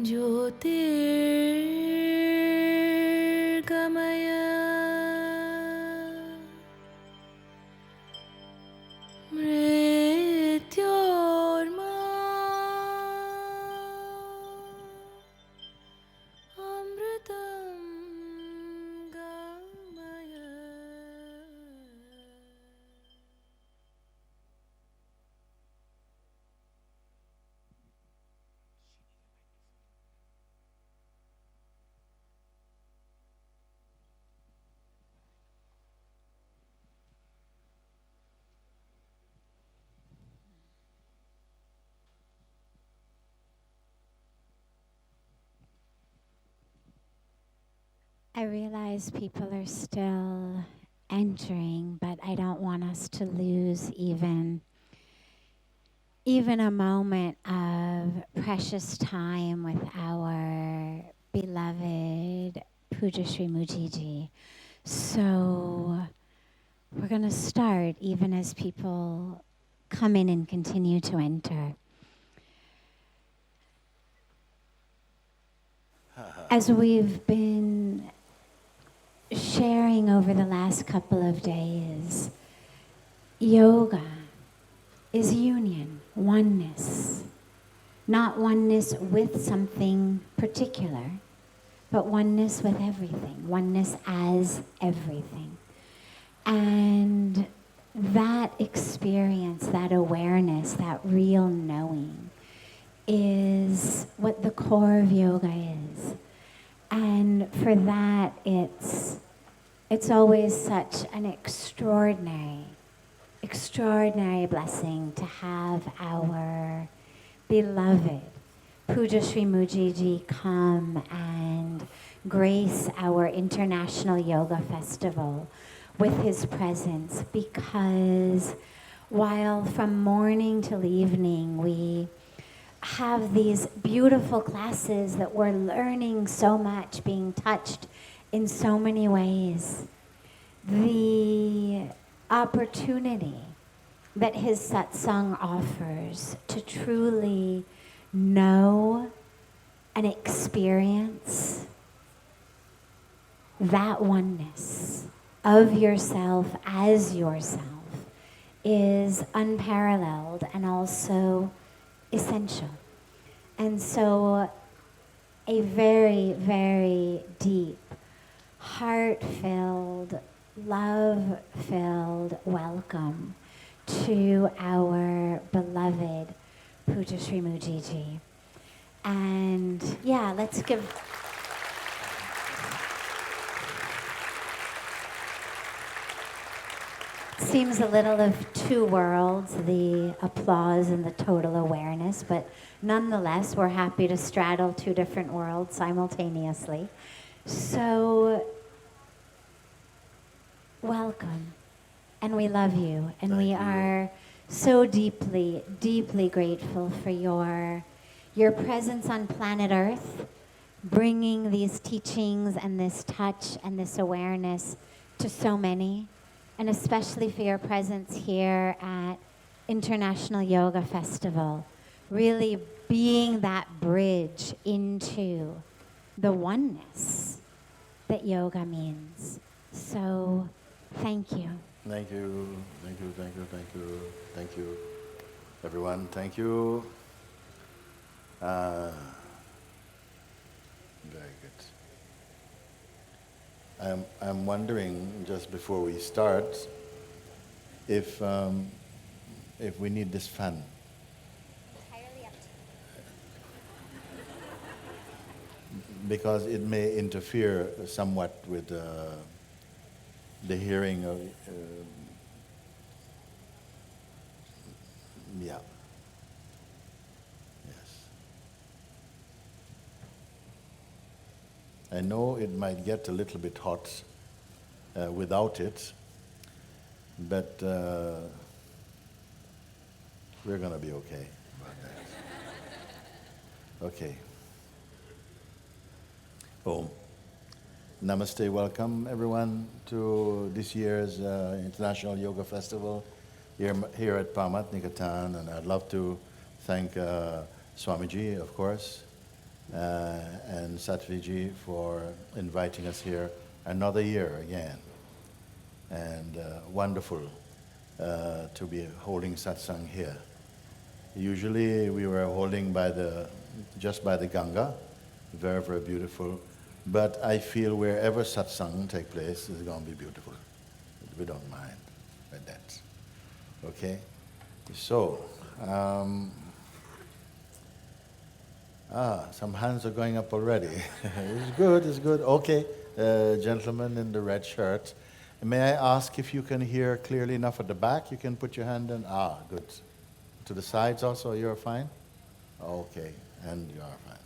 ज्योतिर्गमय मृत्योर्मा अमृतं गमय. I realize people are still entering, but I don't want us to lose even a moment of precious time with our beloved Puja Sri Moojiji. So we're going to start even as people come in and continue to enter. As we've been sharing over the last couple of days, yoga is union, oneness. Not oneness with something particular, but oneness with everything, oneness as everything. And that experience, that awareness, that real knowing is what the core of yoga is. And for that, it's always such an extraordinary blessing to have our beloved Puja Sri Moojiji come and grace our International Yoga Festival with his presence, because while from morning till evening we have these beautiful classes that we're learning so much, being touched in so many ways, the opportunity that his satsang offers to truly know and experience that oneness of yourself as yourself is unparalleled and also essential. And so a very, very deep, heart-filled, love-filled welcome to our beloved Puja Sri Moojiji. And yeah, let's give... Seems a little of two worlds, the applause and the total awareness, but nonetheless, we're happy to straddle two different worlds simultaneously. So, welcome, and we love you, and we are so deeply, deeply grateful for your presence on planet Earth, bringing these teachings and this touch and this awareness to so many. And especially for your presence here at International Yoga Festival, really being that bridge into the oneness that yoga means. So, thank you. Thank you, thank you, thank you, thank you, thank you, everyone, thank you. Very good. I'm wondering, just before we start, if we need this fan. Entirely up to you. Because it may interfere somewhat with the hearing of, yeah. I know it might get a little bit hot without it, but we're going to be okay about that. Okay. Om. Namaste, welcome everyone to this year's International Yoga Festival here at Paramatman, and I'd love to thank Swamiji, of course, and Satviji for inviting us here another year again. And wonderful to be holding satsang here. Usually we were holding just by the Ganga, very, very beautiful. But I feel wherever satsang take place is going to be beautiful. We don't mind with that. Okay? So, some hands are going up already. It's good, it's good. Okay, gentleman in the red shirt. May I ask if you can hear clearly enough at the back? You can put your hand in. Good. To the sides also, you're fine? Okay, and you are fine.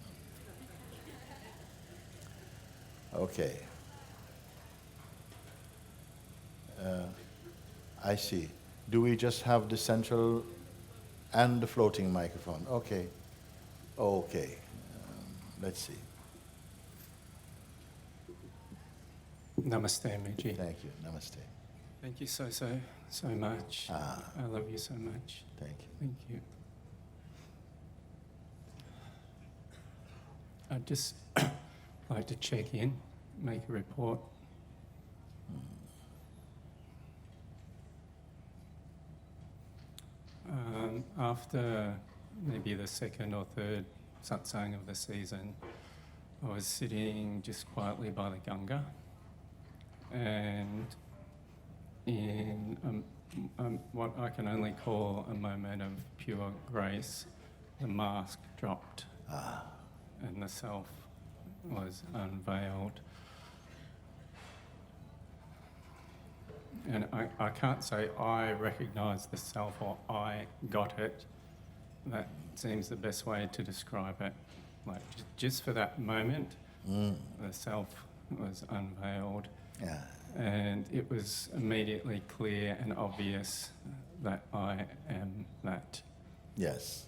Okay. I see. Do we just have the central and the floating microphone? Okay. Okay. Let's see. Namaste, Mooji. Thank you. Namaste. Thank you so much. I love you so much. Thank you. Thank you. I'd just like to check in, make a report. After maybe the second or third satsang of the season, I was sitting just quietly by the Ganga, and in what I can only call a moment of pure grace, the mask dropped and the self was unveiled. And I can't say I recognise the self or I got it. That seems the best way to describe it. Like just for that moment, the self was unveiled. Yeah. And it was immediately clear and obvious that I am that. Yes.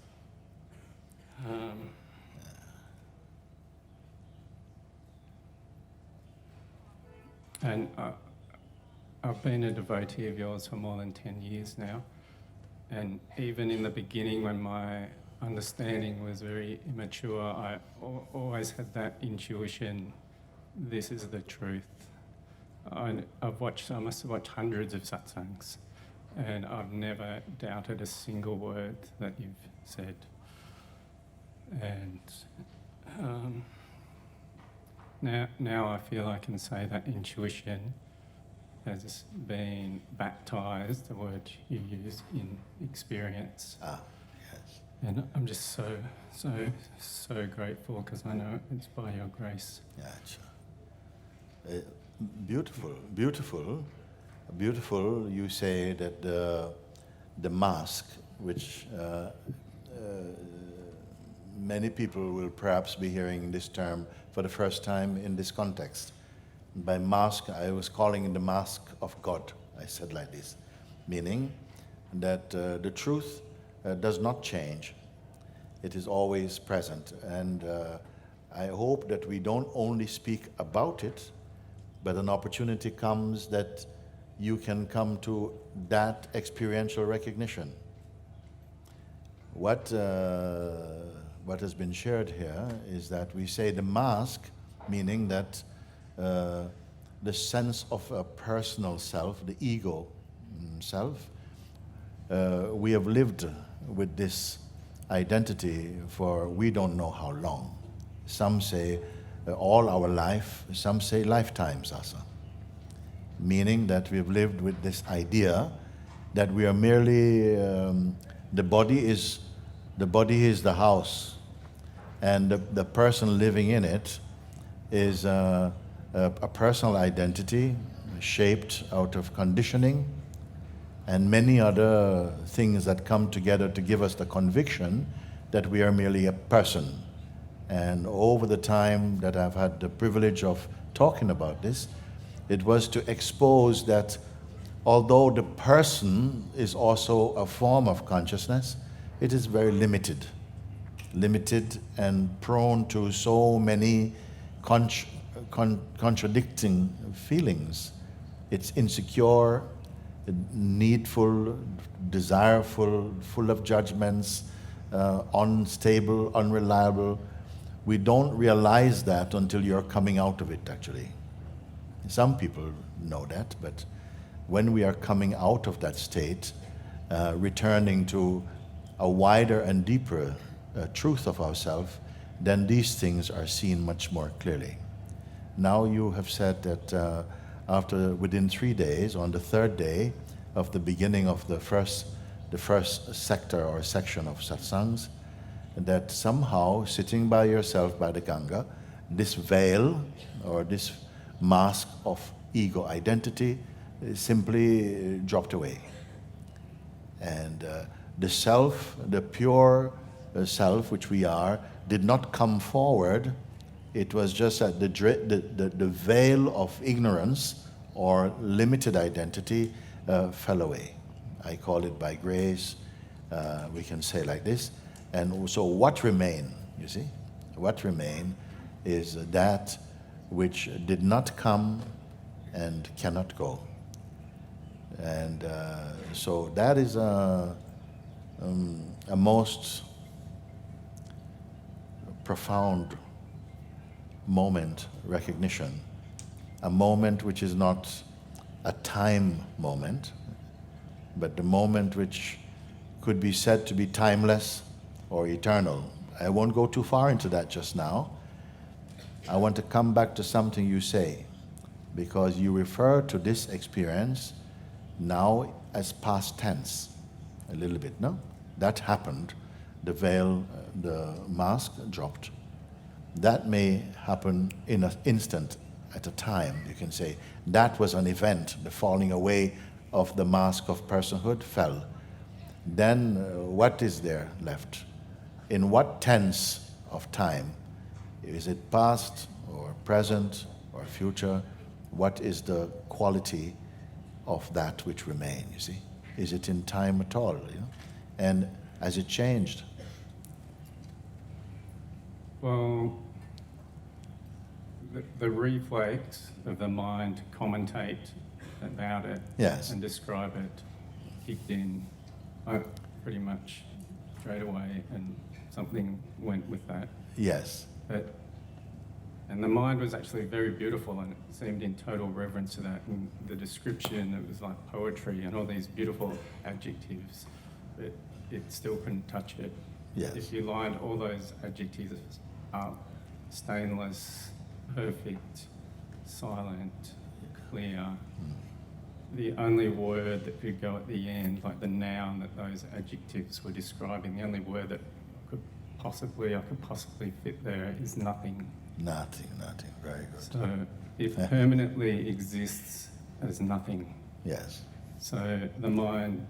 And I've been a devotee of yours for more than 10 years now. And even in the beginning, when my understanding was very immature, I always had that intuition, this is the truth. I must have watched hundreds of satsangs, and I've never doubted a single word that you've said. And now I feel I can say that intuition has been baptized, the word you use, in experience. Yes. And I'm just so grateful because I know it's by your grace. Yeah, sure. Beautiful, beautiful, beautiful. You say that the mask, which many people will perhaps be hearing this term for the first time in this context. By mask, I was calling it the mask of God. I said like this, meaning that the truth does not change. It is always present. And I hope that we don't only speak about it, but an opportunity comes that you can come to that experiential recognition. What has been shared here is that we say the mask, meaning that the sense of a personal self, the ego self, we have lived with this identity for we don't know how long. Some say all our life, some say lifetimes also. Meaning that we've lived with this idea that we are merely, the body is the house, and the person living in it is a personal identity shaped out of conditioning and many other things that come together to give us the conviction that we are merely a person. And over the time that I've had the privilege of talking about this, it was to expose that although the person is also a form of consciousness, it is very limited and prone to so many contradicting feelings. It's insecure, needful, desireful, full of judgments, unstable, unreliable. we don't realize that until you're coming out of it, actually. Some people know that, but when we are coming out of that state, returning to a wider and deeper truth of ourselves, then these things are seen much more clearly. Now you have said that within 3 days, on the third day of the beginning of the first sector or section of satsangs, that somehow sitting by yourself by the Ganga, this veil or this mask of ego identity simply dropped away. And the self, the pure self which we are, did not come forward. It was just that the veil of ignorance or limited identity fell away. I call it by grace, we can say like this. And so what remain, you see? What remain is that which did not come and cannot go. And so that is a most profound moment recognition, a moment which is not a time moment, but the moment which could be said to be timeless or eternal. I won't go too far into that just now. I want to come back to something you say, because you refer to this experience now as past tense, a little bit, no? That happened, the veil, the mask dropped. That may happen in an instant, at a time. You can say, that was an event, the falling away of the mask of personhood fell. Then what is there left? In what tense of time? Is it past or present or future? What is the quality of that which remains, you see? Is it in time at all, you know? And has it changed? Well, the reflex of the mind to commentate about it Yes. and describe it kicked in pretty much straight away, and something went with that. Yes. And the mind was actually very beautiful, and it seemed in total reverence to that. And the description, it was like poetry and all these beautiful adjectives, but it still couldn't touch it. Yes. If you lined all those adjectives up, stainless, perfect, silent, clear, the only word that could go at the end, like the noun that those adjectives were describing, the only word that I could possibly fit there is nothing. Nothing, very good. So it permanently exists as nothing. Yes. So the mind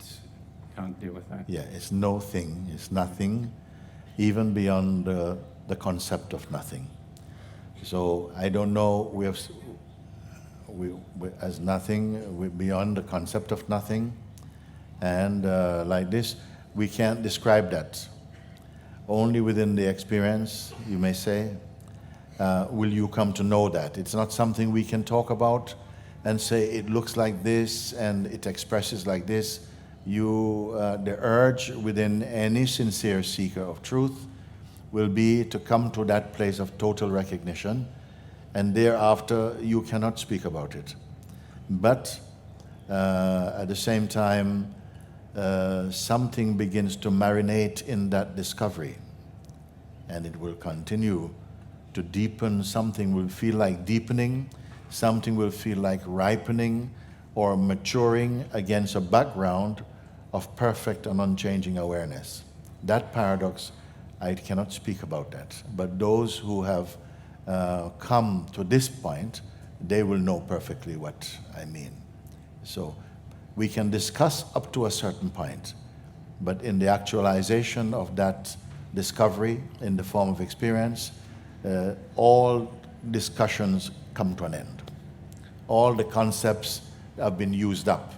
can't deal with that. Yeah, it's no thing, it's nothing, even beyond the concept of nothing. So I don't know, we as nothing, beyond the concept of nothing, and like this, we can't describe that. Only within the experience, you may say, will you come to know that. It's not something we can talk about and say it looks like this and it expresses like this. The urge within any sincere seeker of truth will be to come to that place of total recognition, and thereafter you cannot speak about it. But at the same time, something begins to marinate in that discovery, and it will continue to deepen. Something will feel like deepening, something will feel like ripening or maturing against a background of perfect and unchanging awareness. That paradox, I cannot speak about that, but those who have come to this point, they will know perfectly what I mean. So we can discuss up to a certain point, but in the actualization of that discovery in the form of experience, all discussions come to an end. All the concepts have been used up,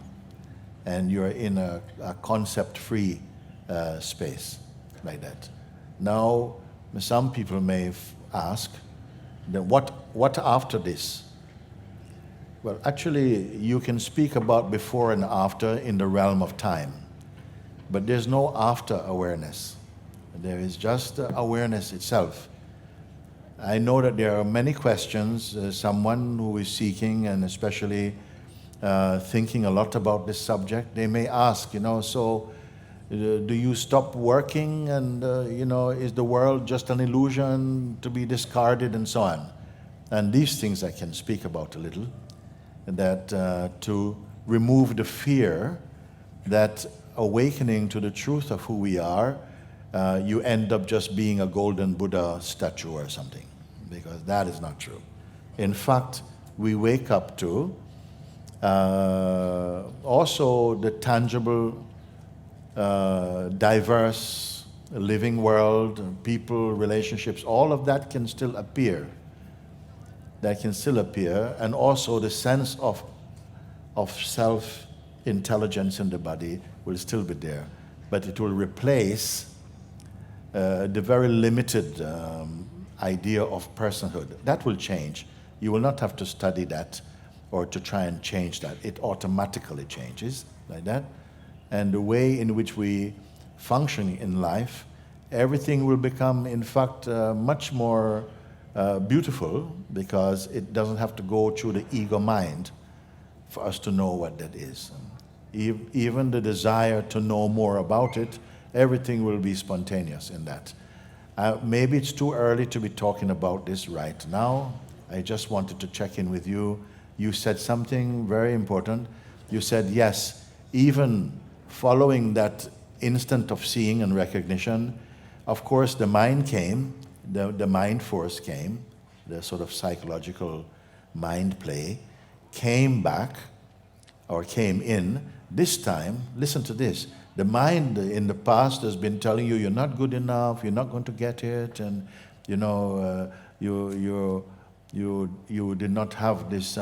and you're in a concept-free space like that. Now, some people may ask, then what after this? Well, actually, you can speak about before and after in the realm of time, but there's no after awareness. There is just awareness itself. I know that there are many questions. Someone who is seeking and especially thinking a lot about this subject, they may ask, so do you stop working and, is the world just an illusion to be discarded and so on? And these things I can speak about a little, that to remove the fear that awakening to the truth of who we are, you end up just being a golden Buddha statue or something, because that is not true. In fact, we wake up to also the tangible, diverse living world, people, relationships, all of that can still appear. That can still appear, and also the sense of self-intelligence in the body will still be there, but it will replace the very limited idea of personhood. That will change. You will not have to study that or to try and change that. It automatically changes like that. And the way in which we function in life, everything will become, in fact, much more beautiful, because it doesn't have to go through the ego mind for us to know what that is. Even the desire to know more about it, everything will be spontaneous in that. Maybe it's too early to be talking about this right now. I just wanted to check in with you. You said something very important. You said, yes, even following that instant of seeing and recognition, of course the mind came, the mind force came, the sort of psychological mind play, came back, or came in. This time, listen to this, the mind in the past has been telling you you're not good enough, you're not going to get it, and you did not have this,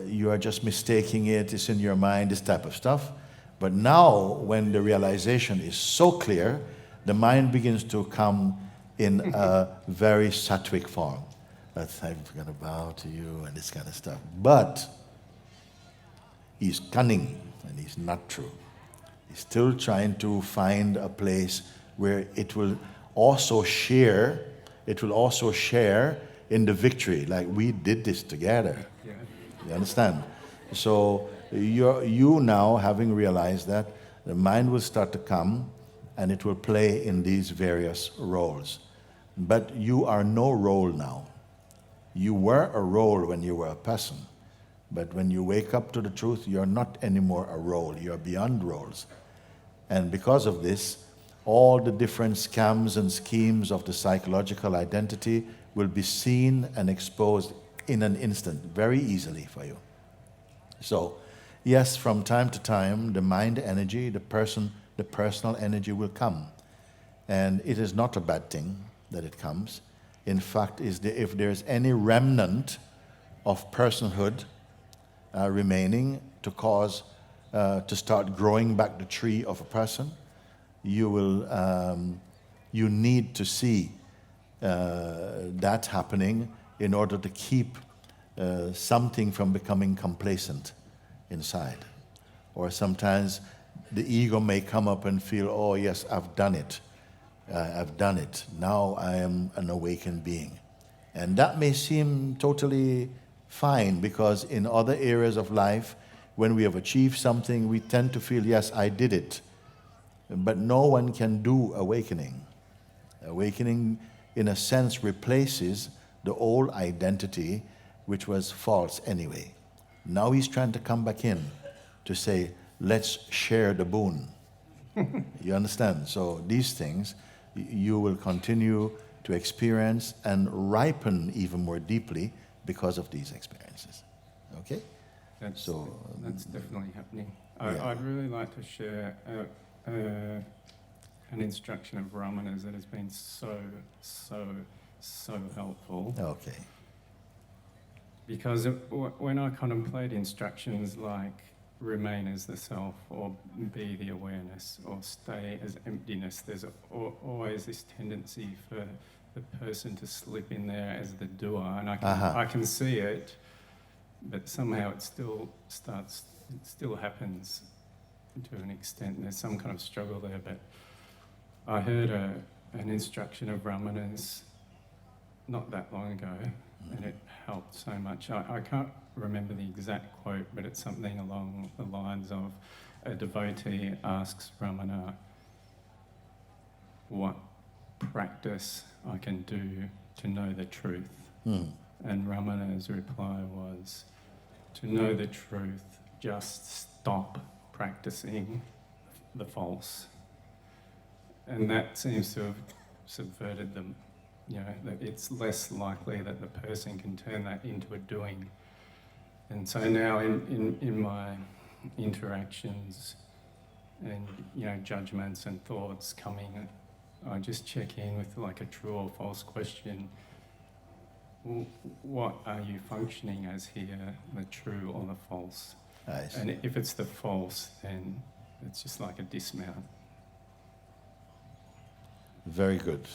you are just mistaking it, it's in your mind, this type of stuff. But now, when the realization is so clear, the mind begins to come in a very sattvic form. That's I'm going to bow to you and this kind of stuff. But he's cunning and he's not true. He's still trying to find a place where it will also share in the victory, like we did this together. Yeah. You understand? So you now, having realized that, the mind will start to come and it will play in these various roles. But you are no role now. You were a role when you were a person. But when you wake up to the truth, you're not anymore a role. You're beyond roles. And because of this, all the different scams and schemes of the psychological identity will be seen and exposed in an instant, very easily for you. So, yes, from time to time, the mind energy, the personal energy will come. And it is not a bad thing that it comes. In fact, if there's any remnant of personhood remaining to cause, to start growing back the tree of a person, you need to see that happening in order to keep something from becoming complacent inside. Or sometimes the ego may come up and feel, oh yes, I've done it. I've done it. Now I am an awakened being. And that may seem totally fine, because in other areas of life, when we have achieved something, we tend to feel, yes, I did it. But no one can do awakening. Awakening, in a sense, replaces the old identity, which was false anyway. Now he's trying to come back in to say, let's share the boon. You understand? So these things you will continue to experience and ripen even more deeply because of these experiences. Okay? That's definitely happening. Yeah. I'd really like to share an instruction of Ramana's that has been so helpful. Okay. Because when I contemplate instructions like remain as the self, or be the awareness, or stay as emptiness, there's always this tendency for the person to slip in there as the doer, and I can see it, but somehow it still happens to an extent. There's some kind of struggle there, but I heard an instruction of Ramana's not that long ago, and it helped so much. I can't remember the exact quote, but it's something along the lines of a devotee asks Ramana what practice I can do to know the truth. And Ramana's reply was, to know the truth, just stop practicing the false. And that seems to have subverted them. You know, that it's less likely that the person can turn that into a doing. And so now in my interactions and, you know, judgments and thoughts coming, I just check in with like a true or false question. What are you functioning as here, the true or the false? I see. And if it's the false, then it's just like a dismount. Very good.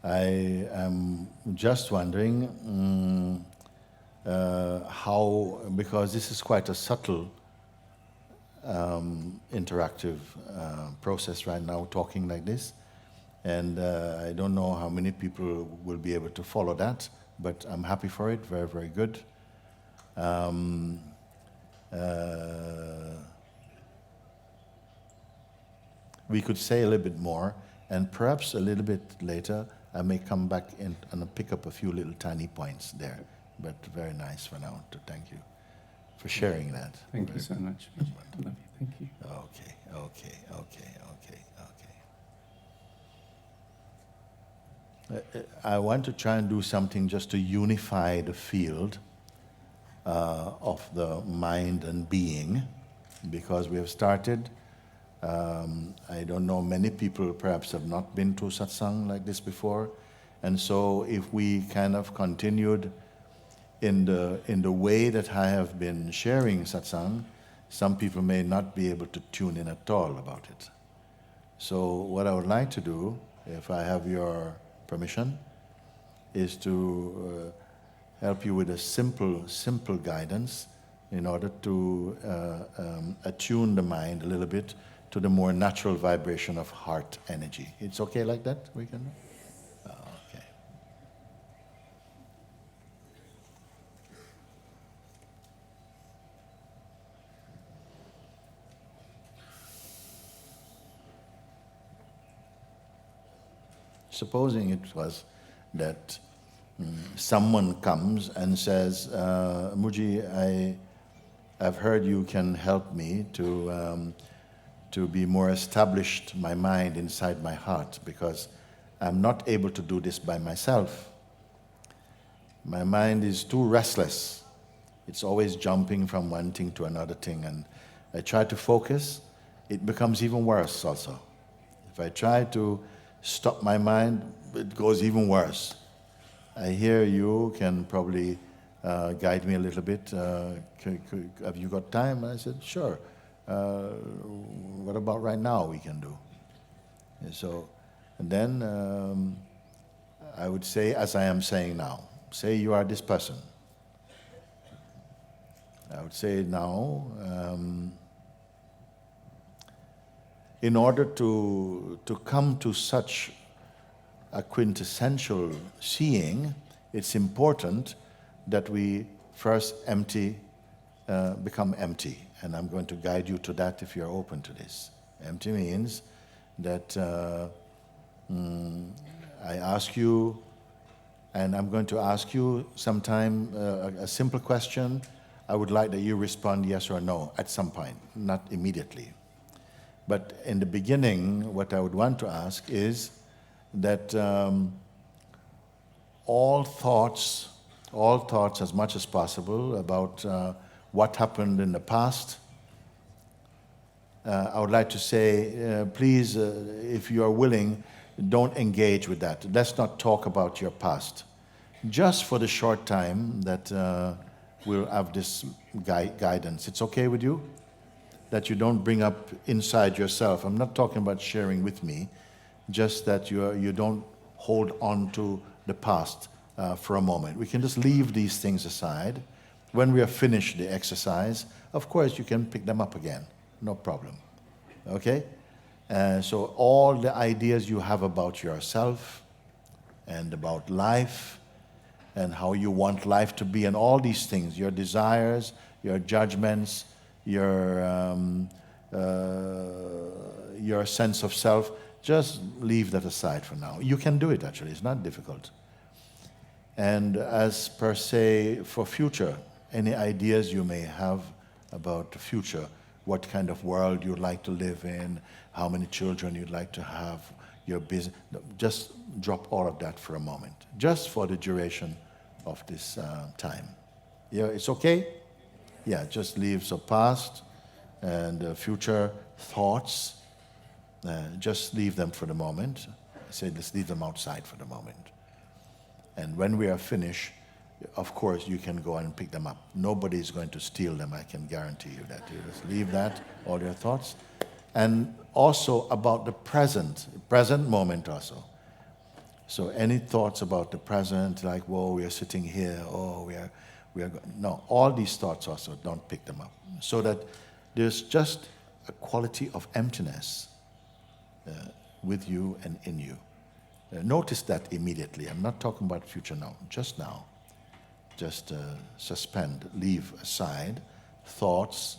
I am just wondering how, because this is quite a subtle interactive process right now, talking like this, and I don't know how many people will be able to follow that, but I'm happy for it. Very, very good. We could say a little bit more, and perhaps a little bit later I may come back in and pick up a few little tiny points there. But very nice for now. To thank you for sharing that. Thank you so much. I love you. Thank you. Okay. I want to try and do something just to unify the field of the mind and being, because we have started. I don't know, many people perhaps have not been to satsang like this before, and so if we kind of continued in the way that I have been sharing satsang, some people may not be able to tune in at all about it. So what I would like to do, if I have your permission, is to help you with a simple guidance in order to attune the mind a little bit to the more natural vibration of heart energy. It's okay like that? We can? Okay. Supposing it was that someone comes and says, Mooji, I've heard you can help me to be more established my mind inside my heart, because I'm not able to do this by myself. My mind is too restless. It's always jumping from one thing to another thing, and I try to focus, it becomes even worse also. If I try to stop my mind, it goes even worse. I hear you can probably guide me a little bit. Have you got time? I said, sure. What about right now we can do? And then I would say, as I am saying now, say you are this person. I would say now, in order to come to such a quintessential seeing, it's important that we first become empty. And I'm going to guide you to that if you're open to this. Empty means that I ask you, and I'm going to ask you sometime a simple question. I would like that you respond yes or no at some point, not immediately. But in the beginning, what I would want to ask is that all thoughts as much as possible about what happened in the past, I would like to say, please, if you are willing, don't engage with that. Let's not talk about your past. Just for the short time that we'll have this guidance. It's okay with you? That you don't bring up inside yourself. I'm not talking about sharing with me, just that you don't hold on to the past for a moment. We can just leave these things aside. When we have finished the exercise, of course you can pick them up again, no problem. Okay? So all the ideas you have about yourself and about life and how you want life to be and all these things, your desires, your judgments, your sense of self, just leave that aside for now. You can do it actually, it's not difficult. And as per se, for future, any ideas you may have about the future, what kind of world you'd like to live in, how many children you'd like to have, your business, just drop all of that for a moment, just for the duration of this time. Yeah, it's okay? Yeah, just leave the past and future thoughts, just leave them for the moment. I say let's leave them outside for the moment. And when we are finished, of course, you can go and pick them up. Nobody's going to steal them, I can guarantee you that. You just leave that, all your thoughts. And also about the present moment also. So any thoughts about the present, like, whoa, we are sitting here, oh, we are, no, all these thoughts also, don't pick them up. So that there's just a quality of emptiness with you and in you. Notice that immediately. I'm not talking about future now, just now. Just suspend, leave aside thoughts,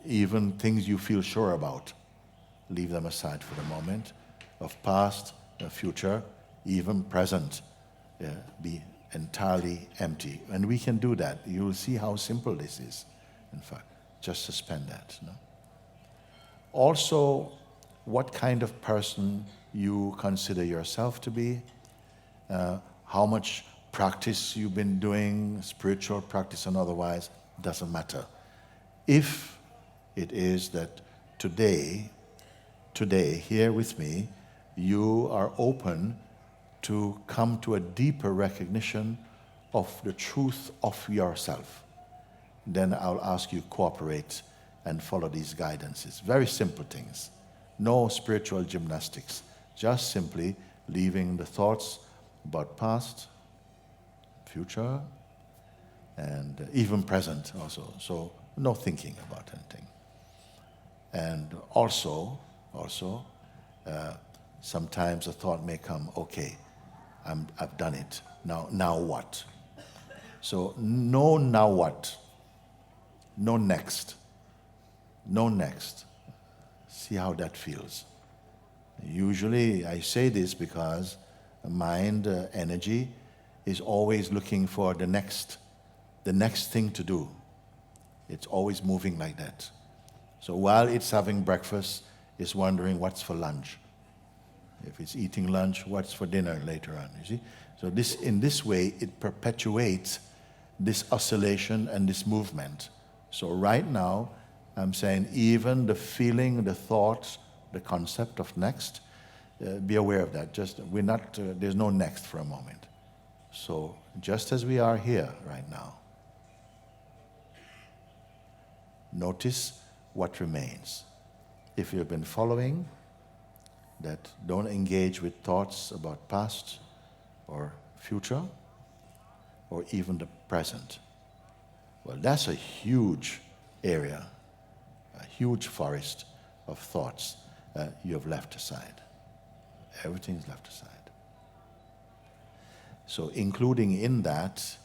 even things you feel sure about. Leave them aside for the moment. Of past, future, even present. Be entirely empty. And we can do that. You'll see how simple this is. In fact, just suspend that. No? Also, what kind of person you consider yourself to be, how much practice you've been doing, spiritual practice and otherwise, doesn't matter. If it is that today, here with me, you are open to come to a deeper recognition of the truth of yourself, then I'll ask you to cooperate and follow these guidances. Very simple things. No spiritual gymnastics. Just simply leaving the thoughts about past, future, and even present also. So no thinking about anything. And also, sometimes a thought may come, okay, I've done it. Now what? So no now what. No next. No next. See how that feels. Usually I say this because mind energy is always looking for the next thing to do. It's always moving like that. So while it's having breakfast, it's wondering what's for lunch. If it's eating lunch, what's for dinner later on, you see? So in this way, it perpetuates this oscillation and this movement. So right now, I'm saying even the feeling, the thoughts, the concept of next, be aware of that. There's no next for a moment. So just as we are here right now, notice what remains. If you've been following, that don't engage with thoughts about past or future or even the present. Well, that's a huge area, a huge forest of thoughts you have left aside. Everything's left aside. So including in that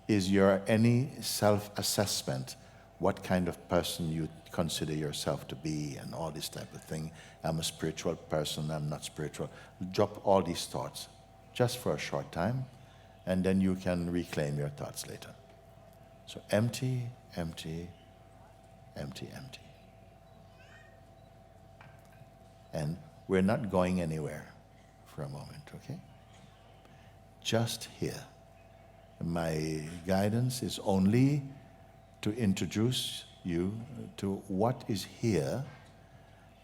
is your any self-assessment, what kind of person you consider yourself to be and all this type of thing. I'm a spiritual person, I'm not spiritual. Drop all these thoughts just for a short time and then you can reclaim your thoughts later. So empty, empty, empty, empty. And we're not going anywhere for a moment, okay? Just here. My guidance is only to introduce you to what is here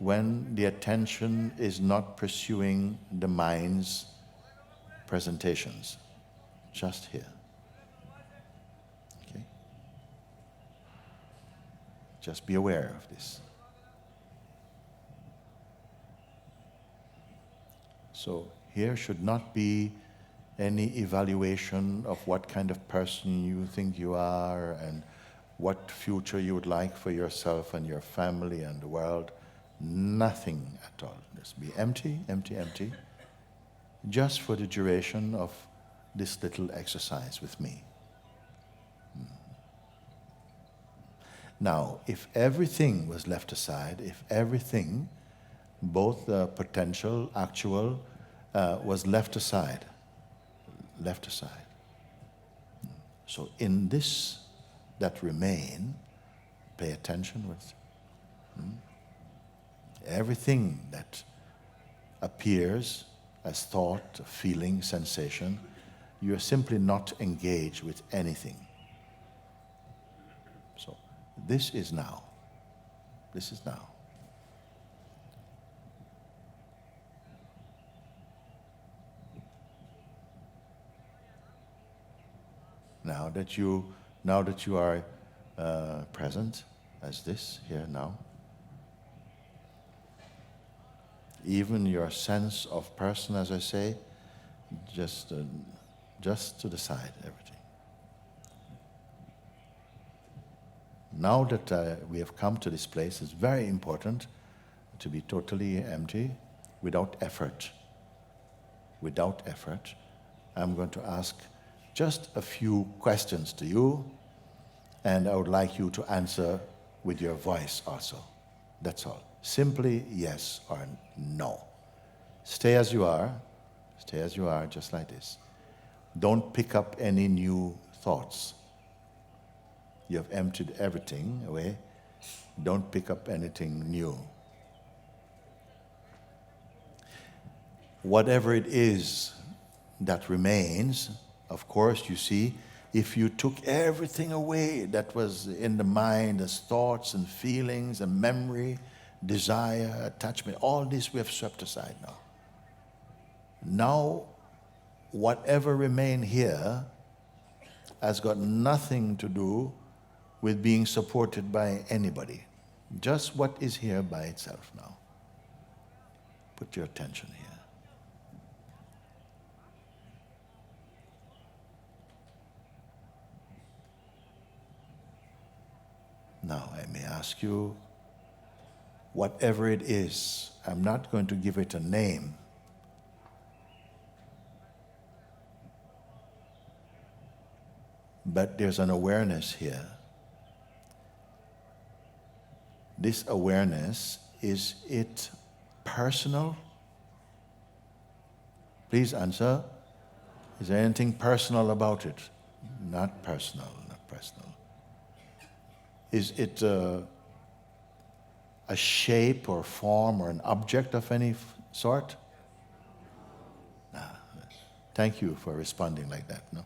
when the attention is not pursuing the mind's presentations. Just here. Okay? Just be aware of this. So here should not be any evaluation of what kind of person you think you are and what future you would like for yourself and your family and the world. Nothing at all. Just be empty, empty, empty. Just for the duration of this little exercise with me. Now, if everything was left aside, if everything, both potential, actual, was left aside. So in this that remain, pay attention with everything that appears as thought, feeling, sensation, you are simply not engaged with anything. So this is now. This is now. Now that you are present as this here now, even your sense of person, as I say, just to the side, everything. Now that we have come to this place, it's very important to be totally empty, without effort. Without effort. I'm going to ask just a few questions to you, and I would like you to answer with your voice also. That's all. Simply yes or no. Stay as you are, just like this. Don't pick up any new thoughts. You have emptied everything away. Don't pick up anything new. Whatever it is that remains, of course, you see, if you took everything away that was in the mind as thoughts and feelings and memory, desire, attachment, all this we have swept aside now. Now, whatever remain here has got nothing to do with being supported by anybody. Just what is here by itself now. Put your attention here. Now, I may ask you, whatever it is, I'm not going to give it a name. But there's an awareness here. This awareness, is it personal? Please answer. Is there anything personal about it? Not personal, not personal. Is it a shape or form or an object of any sort? Nah. Thank you for responding like that. No,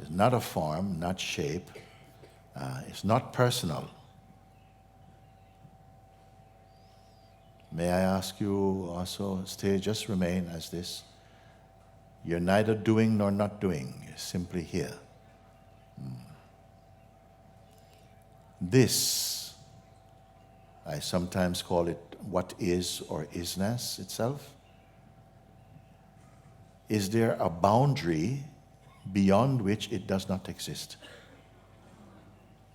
it's not a form, not shape. It's not personal. May I ask you also, just remain as this. You're neither doing nor not doing. You're simply here. This, I sometimes call it what is or isness itself. Is there a boundary beyond which it does not exist?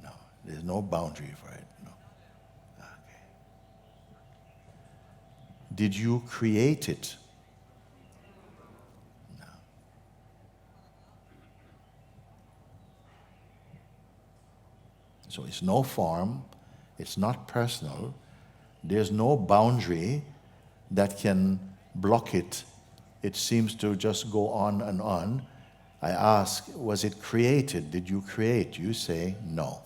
No, there's no boundary for it. No. Okay. Did you create it? No. So it's no form, it's not personal, there's no boundary that can block it. It seems to just go on and on. I ask, was it created? Did you create? You say, no,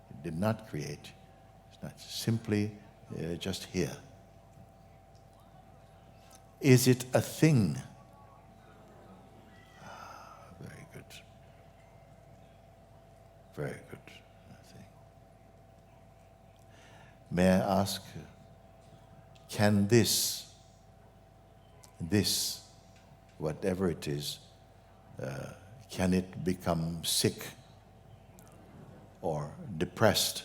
it did not create. It's not simply just here. Is it a thing? Very good. Very good. May I ask, can this, whatever it is, can it become sick or depressed?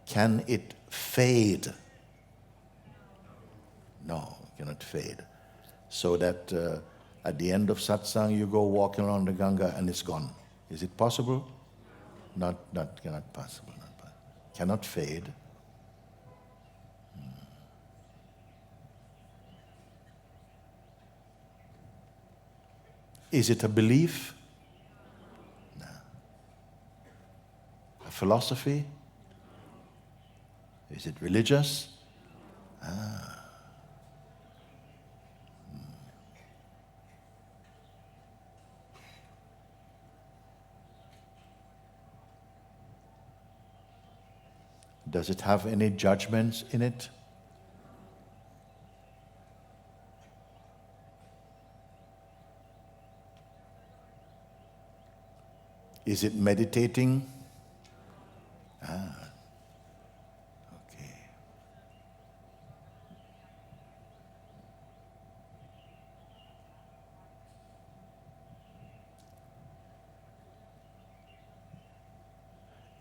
Can it fade? No, it cannot fade. So that at the end of satsang, you go walking along the Ganga and it's gone. Is it possible? Not cannot possible. Cannot fade. Is it a belief? No. A philosophy? Is it religious? Does it have any judgments in it? Is it meditating? Okay.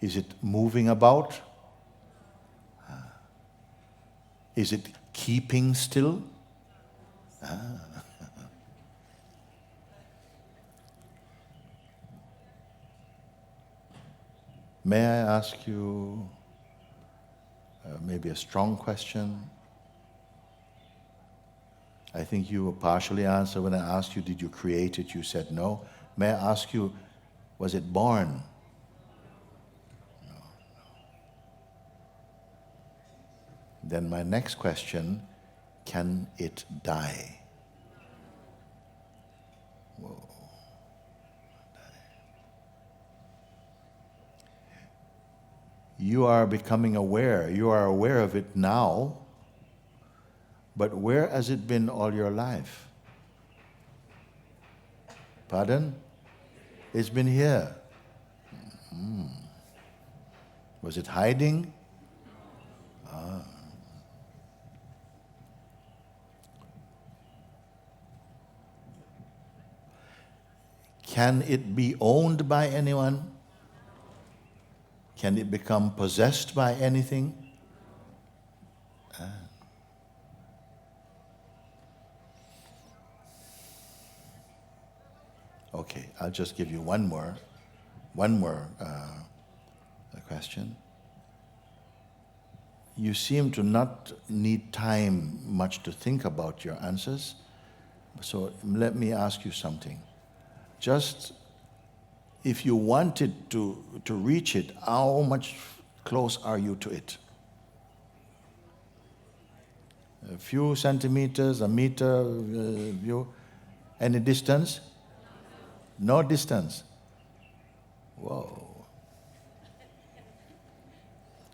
Is it moving about? Is it keeping still? May I ask you maybe a strong question? I think you partially answered when I asked you, did you create it? You said no. May I ask you, was it born? No. Then my next question, can it die? Whoa. You are becoming aware. You are aware of it now, but where has it been all your life? Pardon? It's been here. Was it hiding? Can it be owned by anyone? Can it become possessed by anything? Okay, I'll just give you one more question. You seem to not need time much to think about your answers, so let me ask you something. Just if you wanted to reach it, how much close are you to it? A few centimeters, a meter, any distance? No distance. Whoa.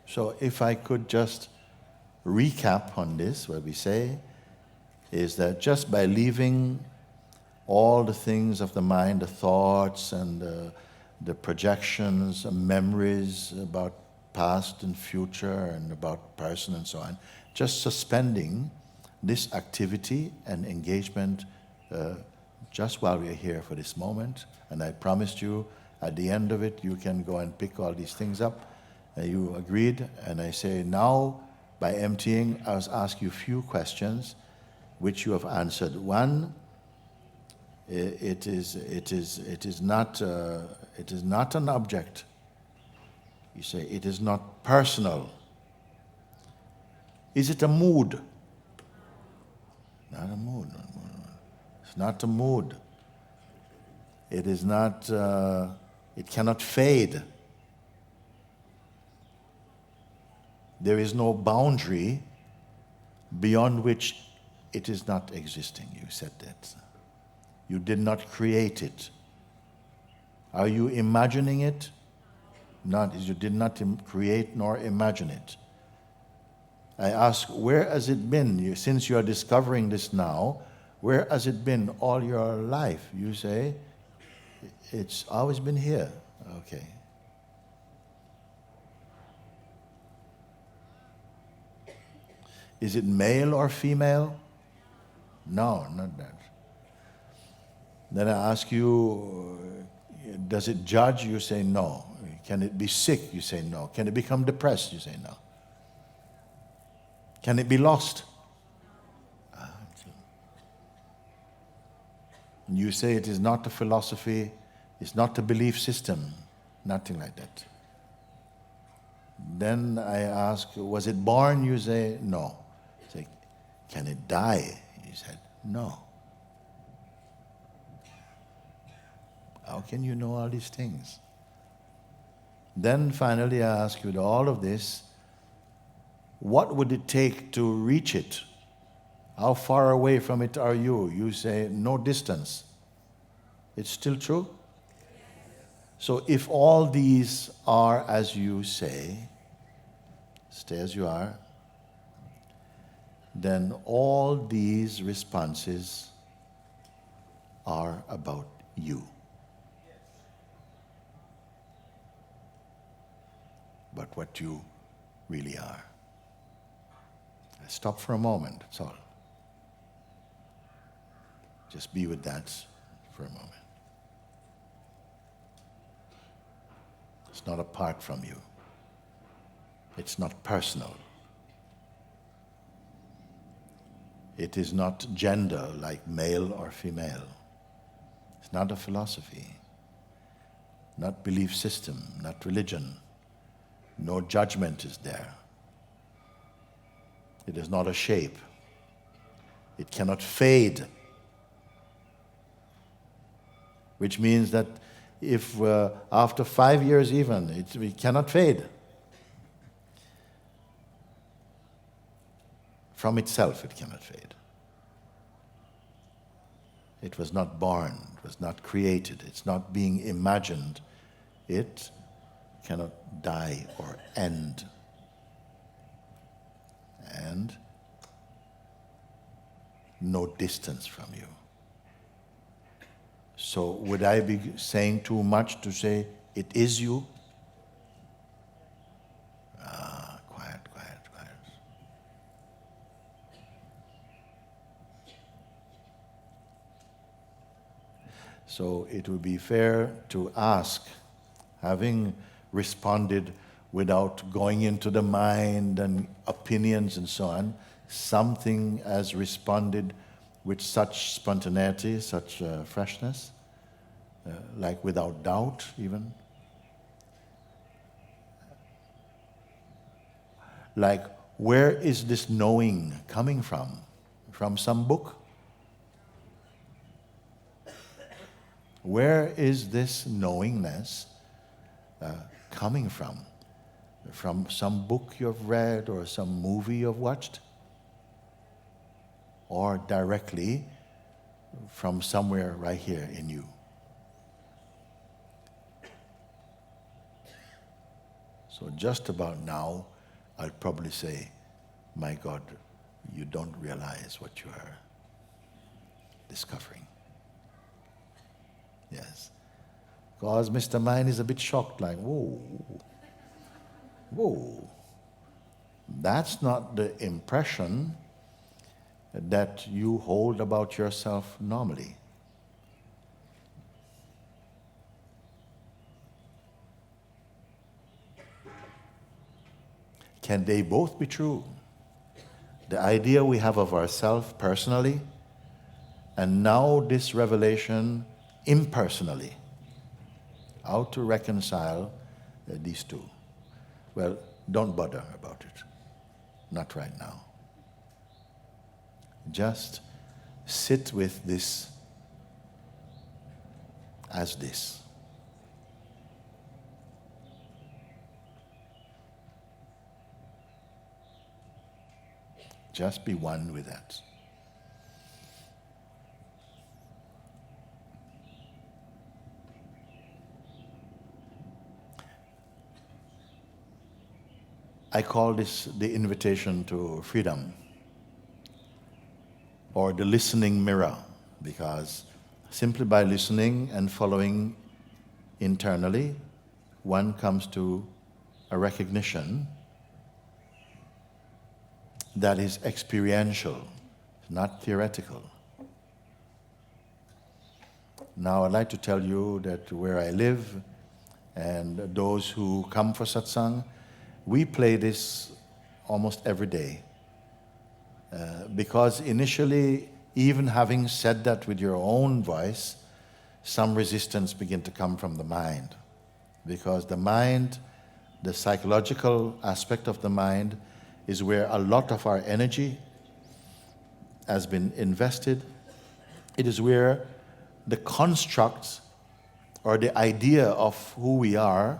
So if I could just recap on this, what we say is that just by leaving all the things of the mind, the thoughts and the projections, memories about past and future and about person and so on, just suspending this activity and engagement just while we're here for this moment. And I promised you at the end of it you can go and pick all these things up. You agreed, and I say now by emptying I'll ask you a few questions which you have answered. One, it is not an object. You say it is not personal. Is it a mood? Not a mood. It's not a mood. It is not. It cannot fade. There is no boundary beyond which it is not existing. You said that. You did not create it. Are you imagining it? Not, you did not create nor imagine it. I ask, where has it been? Since you are discovering this now, where has it been all your life? You say, it's always been here. Okay. Is it male or female? No, not that. Then I ask you, does it judge? You say no. Can it be sick? You say no. Can it become depressed? You say no. Can it be lost? You say it is not a philosophy, it's not a belief system, nothing like that. Then I ask, was it born? You say no. I say, can it die? You said no. How can you know all these things? Then finally I ask you, with all of this, what would it take to reach it? How far away from it are you? You say, no distance. It's still true? So if all these are as you say, stay as you are, then all these responses are about you. But what you really are. Stop for a moment, that's all. Just be with that for a moment. It's not apart from you. It's not personal. It is not gender like male or female. It's not a philosophy, not belief system, not religion. No judgment is there. It is not a shape. It cannot fade. Which means that if after 5 years even, it cannot fade. From itself it cannot fade. It was not born, it was not created, it's not being imagined. It cannot die or end. And no distance from you. So would I be saying too much to say it is you? Quiet. So it would be fair to ask, having responded without going into the mind and opinions and so on, something has responded with such spontaneity, such freshness, like without doubt even. Like, where is this knowing coming from? From some book? Where is this knowingness coming from? From some book you've read or some movie you've watched? Or directly from somewhere right here in you? So just about now, I'll probably say, my God, you don't realize what you are discovering. Yes. Because Mr. Mind is a bit shocked, like, whoa. That's not the impression that you hold about yourself normally. Can they both be true? The idea we have of ourselves personally, and now this revelation impersonally. How to reconcile these two? Well, don't bother about it. Not right now. Just sit with this as this. Just be one with that. I call this the invitation to freedom, or the listening mirror, because simply by listening and following internally, one comes to a recognition that is experiential, not theoretical. Now I'd like to tell you that where I live and those who come for satsang, we play this almost every day. Because initially, even having said that with your own voice, some resistance begin to come from the mind. Because the mind, the psychological aspect of the mind, is where a lot of our energy has been invested. It is where the constructs or the idea of who we are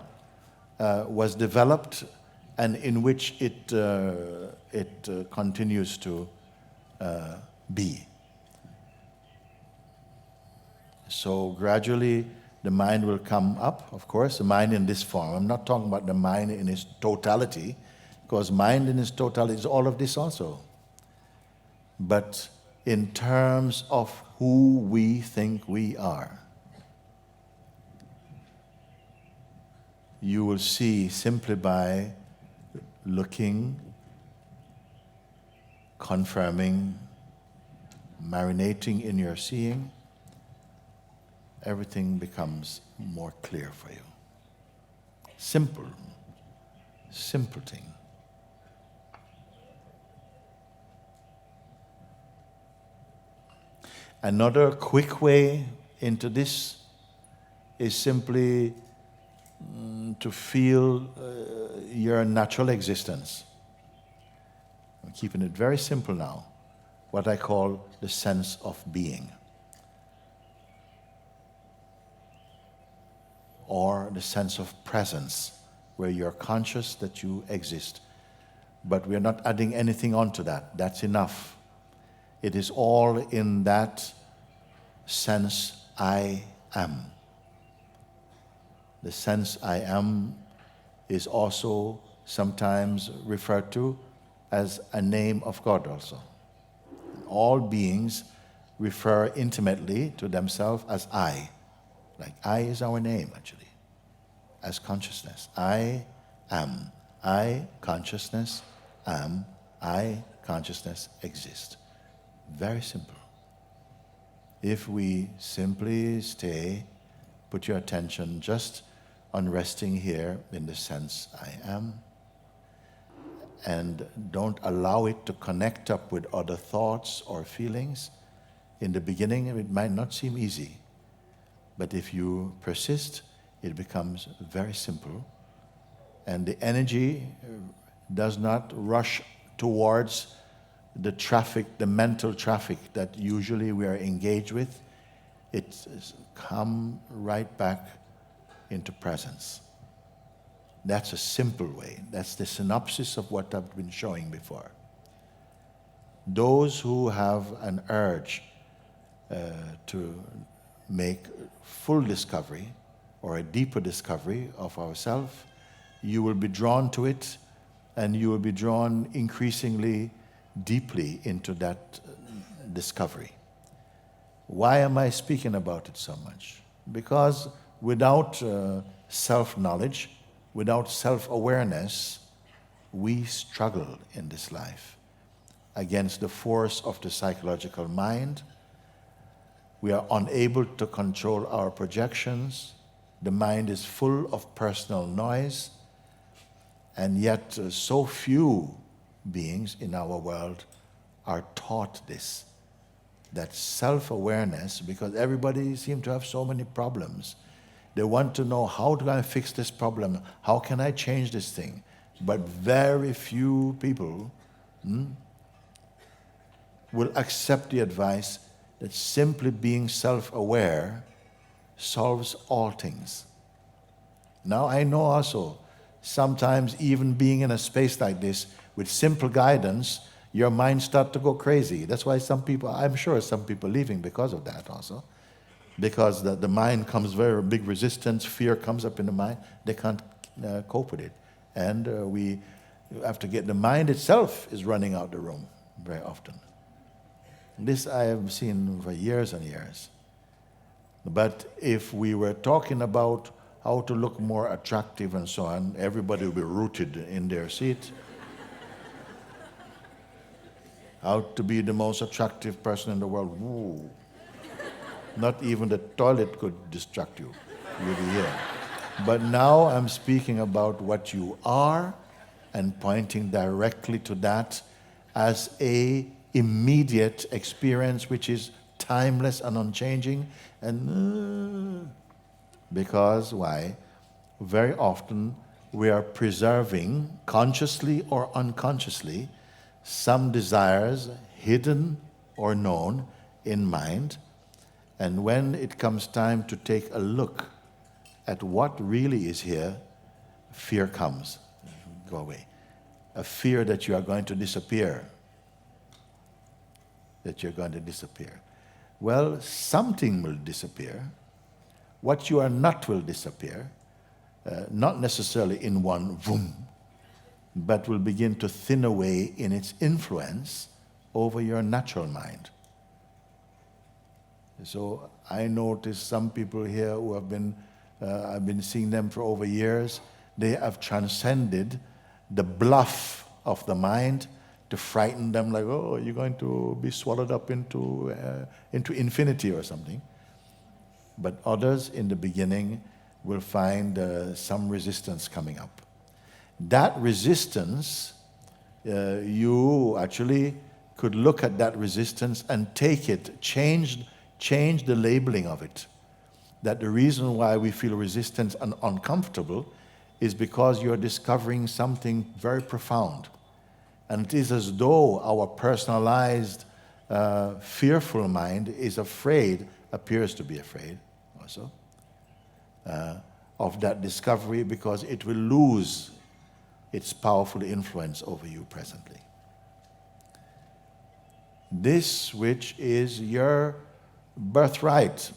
was developed, and in which it continues to be. So gradually the mind will come up, of course, the mind in this form. I'm not talking about the mind in its totality, because mind in its totality is all of this also. But in terms of who we think we are, you will see simply by looking, confirming, marinating in your seeing, everything becomes more clear for you. Simple thing. Another quick way into this is simply to feel your natural existence. I'm keeping it very simple now. What I call the sense of being, or the sense of presence, where you're conscious that you exist. But we're not adding anything onto that. That's enough. It is all in that sense I am. The sense I am is also sometimes referred to as a name of God also. All beings refer intimately to themselves as I. Like I is our name actually, as consciousness. I am. I, consciousness, am. I, consciousness, exist. Very simple. If we simply stay, put your attention just on resting here in the sense I am, and don't allow it to connect up with other thoughts or feelings. In the beginning, it might not seem easy, but if you persist, it becomes very simple, and the energy does not rush towards the traffic, the mental traffic that usually we are engaged with. It comes right back into presence. That's a simple way. That's the synopsis of what I've been showing before. Those who have an urge to make full discovery or a deeper discovery of ourselves, you will be drawn to it, and you will be drawn increasingly deeply into that discovery. Why am I speaking about it so much? Because without self-knowledge, without self-awareness, we struggle in this life against the force of the psychological mind. We are unable to control our projections. The mind is full of personal noise, and yet so few beings in our world are taught this, that self-awareness, because everybody seems to have so many problems. They want to know, how do I fix this problem? How can I change this thing? But very few people will accept the advice that simply being self-aware solves all things. Now I know also, sometimes even being in a space like this, with simple guidance, your mind starts to go crazy. That's why some people, I'm sure some people are leaving because of that also. Because the mind comes very big resistance, fear comes up in the mind, they can't cope with it. And we have to get, the mind itself is running out the room very often. This I have seen for years and years. But if we were talking about how to look more attractive and so on, everybody will be rooted in their seat. How to be the most attractive person in the world. Woo. Not even the toilet could distract you. You'll be here. But now I'm speaking about what you are and pointing directly to that as a immediate experience which is timeless and unchanging. And because why? Very often we are preserving, consciously or unconsciously, some desires hidden or known in mind, and when it comes time to take a look at what really is here, fear comes. Go away. A fear that you are going to disappear. That you're going to disappear. Well, something will disappear. What you are not will disappear. Not necessarily in one boom, but will begin to thin away in its influence over your natural mind. So I notice some people here who have been, I've been seeing them for over years, they have transcended the bluff of the mind to frighten them like, oh, you're going to be swallowed up into infinity or something. But others in the beginning will find some resistance coming up. That resistance, you actually could look at that resistance and take it, change the labeling of it. That the reason why we feel resistant and uncomfortable is because you're discovering something very profound. And it is as though our personalized, fearful mind is afraid, appears to be afraid also, of that discovery because it will lose its powerful influence over you presently. This which is your birthright,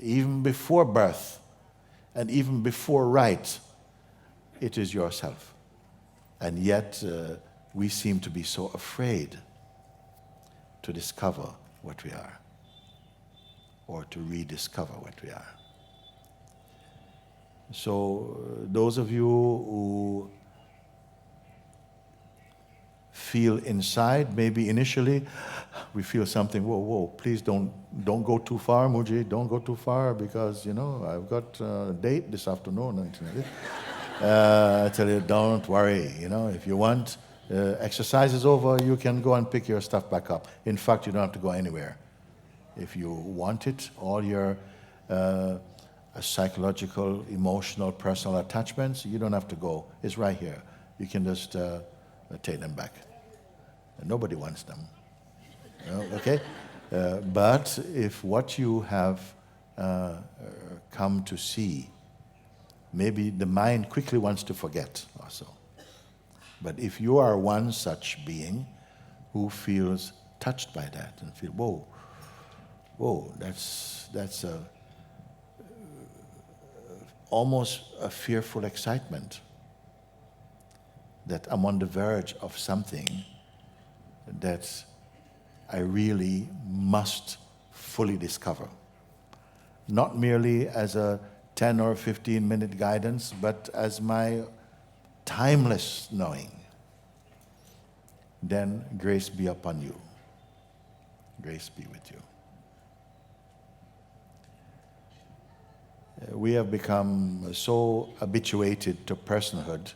even before birth and even before right, it is yourself. And yet we seem to be so afraid to discover what we are or to rediscover what we are. So those of you who feel inside, maybe initially we feel something, whoa, please don't go too far, Mooji, don't go too far because, I've got a date this afternoon. I tell you, don't worry, if you want, exercise is over, you can go and pick your stuff back up. In fact, you don't have to go anywhere. If you want it, all your psychological, emotional, personal attachments, you don't have to go. It's right here. You can just take them back. Nobody wants them. Okay? But if what you have come to see, maybe the mind quickly wants to forget also. But if you are one such being who feels touched by that and feel, whoa, that's almost a fearful excitement that I'm on the verge of something that I really must fully discover. Not merely as a 10 or 15 minute guidance, but as my timeless knowing. Then grace be upon you. Grace be with you. We have become so habituated to personhood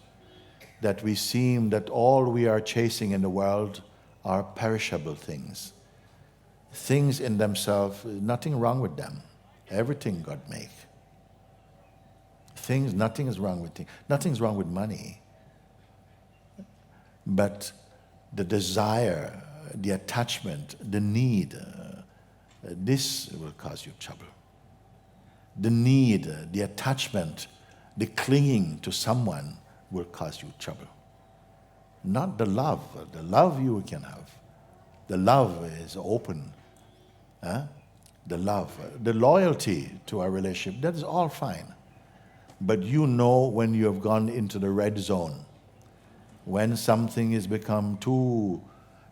that we seem that all we are chasing in the world are perishable things. Things in themselves, nothing wrong with them. Everything God make. Things, nothing is wrong with things. Nothing's wrong with money. But the desire, the attachment, the need, this will cause you trouble. The need, the attachment, the clinging to someone will cause you trouble. Not the love. The love you can have. The love is open. The love, the loyalty to our relationship, that is all fine. But you know when you have gone into the red zone, when something has become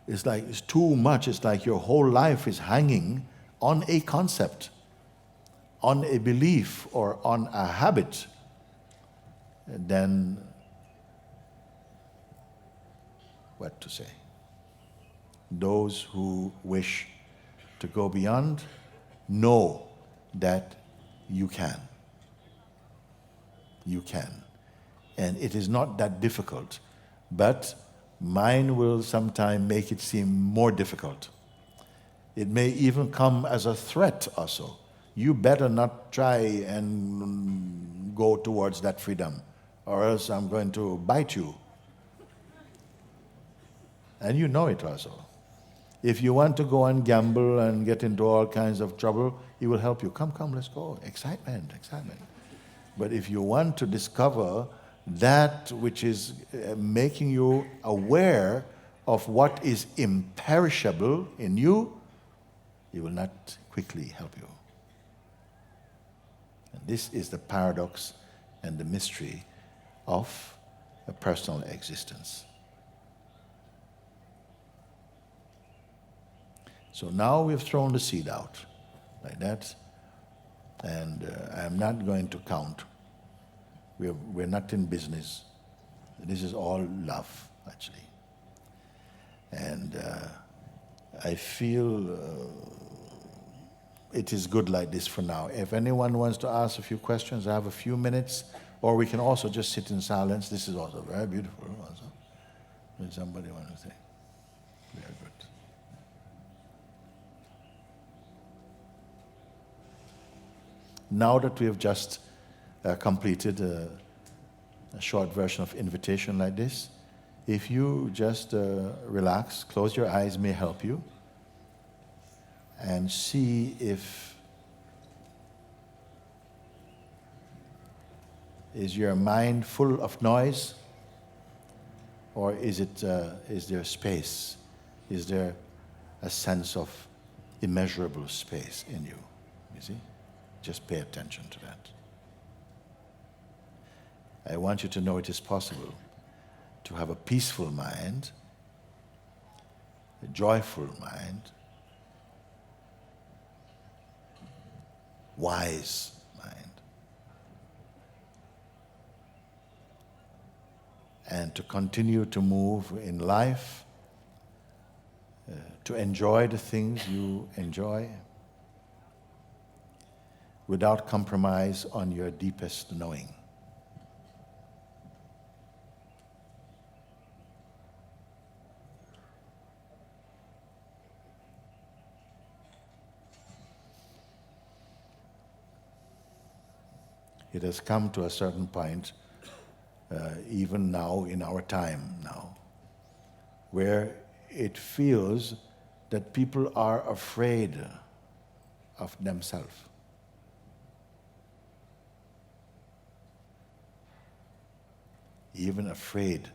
it's too much, it's like your whole life is hanging on a concept, on a belief, or on a habit, then what to say? Those who wish to go beyond know that you can. You can. And it is not that difficult, but mind will sometimes make it seem more difficult. It may even come as a threat also. You better not try and go towards that freedom, or else I'm going to bite you. And you know it also. If you want to go and gamble and get into all kinds of trouble, he will help you. Come, let's go. Excitement. But if you want to discover that which is making you aware of what is imperishable in you, he will not quickly help you. And this is the paradox and the mystery of a personal existence. So now we've thrown the seed out like that, and I'm not going to count. We're not in business. This is all love, actually. And I feel it is good like this for now. If anyone wants to ask a few questions, I have a few minutes, or we can also just sit in silence. This is also very beautiful. Also, does somebody want to say? Very good. Now that we have just completed a short version of invitation like this, if you just relax, close your eyes, may help you, and see if is your mind full of noise, or is there space? Is there a sense of immeasurable space in you? You see? Just pay attention to that. I want you to know it is possible to have a peaceful mind, a joyful mind, wise mind, and to continue to move in life, to enjoy the things you enjoy, without compromise on your deepest knowing. It has come to a certain point, even now in our time now, where it feels that people are afraid of themselves. Even afraid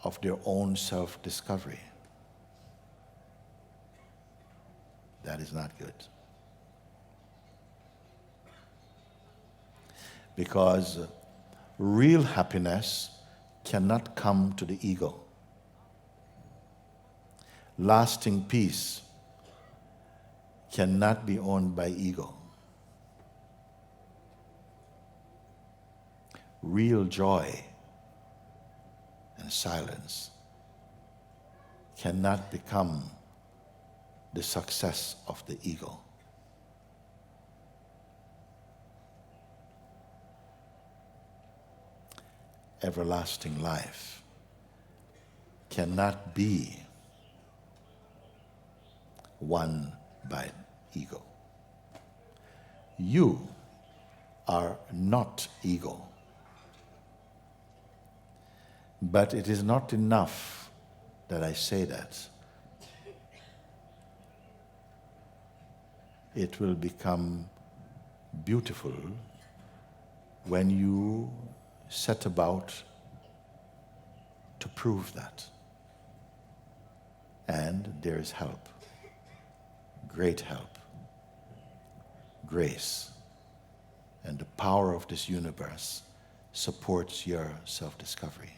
of their own self-discovery. That is not good. Because real happiness cannot come to the ego. Lasting peace cannot be owned by ego. Real joy and silence cannot become the success of the ego. Everlasting life cannot be won by ego. You are not ego. But it is not enough that I say that. It will become beautiful when you set about to prove that. And there is help, great help, grace, and the power of this universe supports your self-discovery.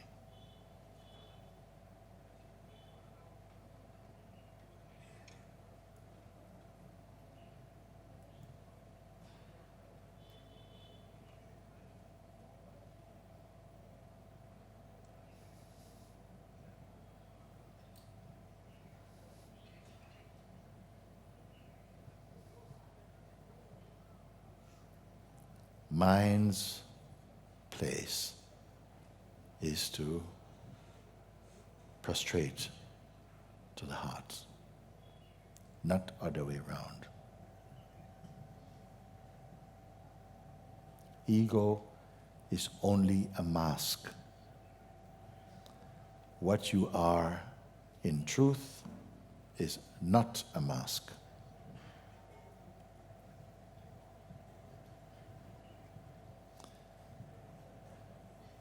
Mind's place is to prostrate to the heart, not other way around. Ego is only a mask. What you are in truth is not a mask.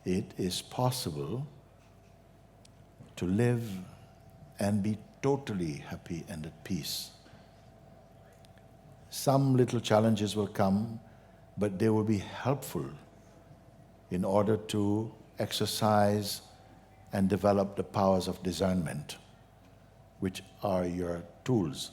it is possible to live and be totally happy and at peace. Some little challenges will come, but they will be helpful in order to exercise and develop the powers of discernment, which are your tools.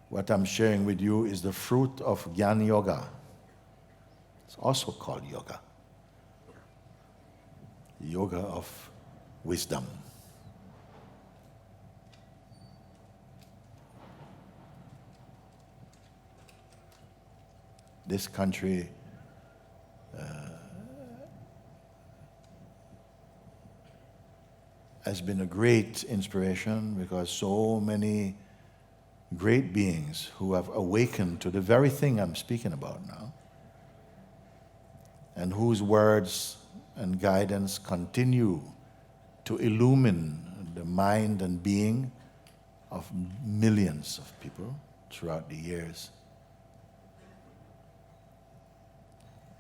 What I'm sharing with you is the fruit of Jnana Yoga. It's also called yoga. Yoga of wisdom. This country has been a great inspiration because so many great beings who have awakened to the very thing I'm speaking about now, and whose words and guidance continue to illumine the mind and being of millions of people throughout the years.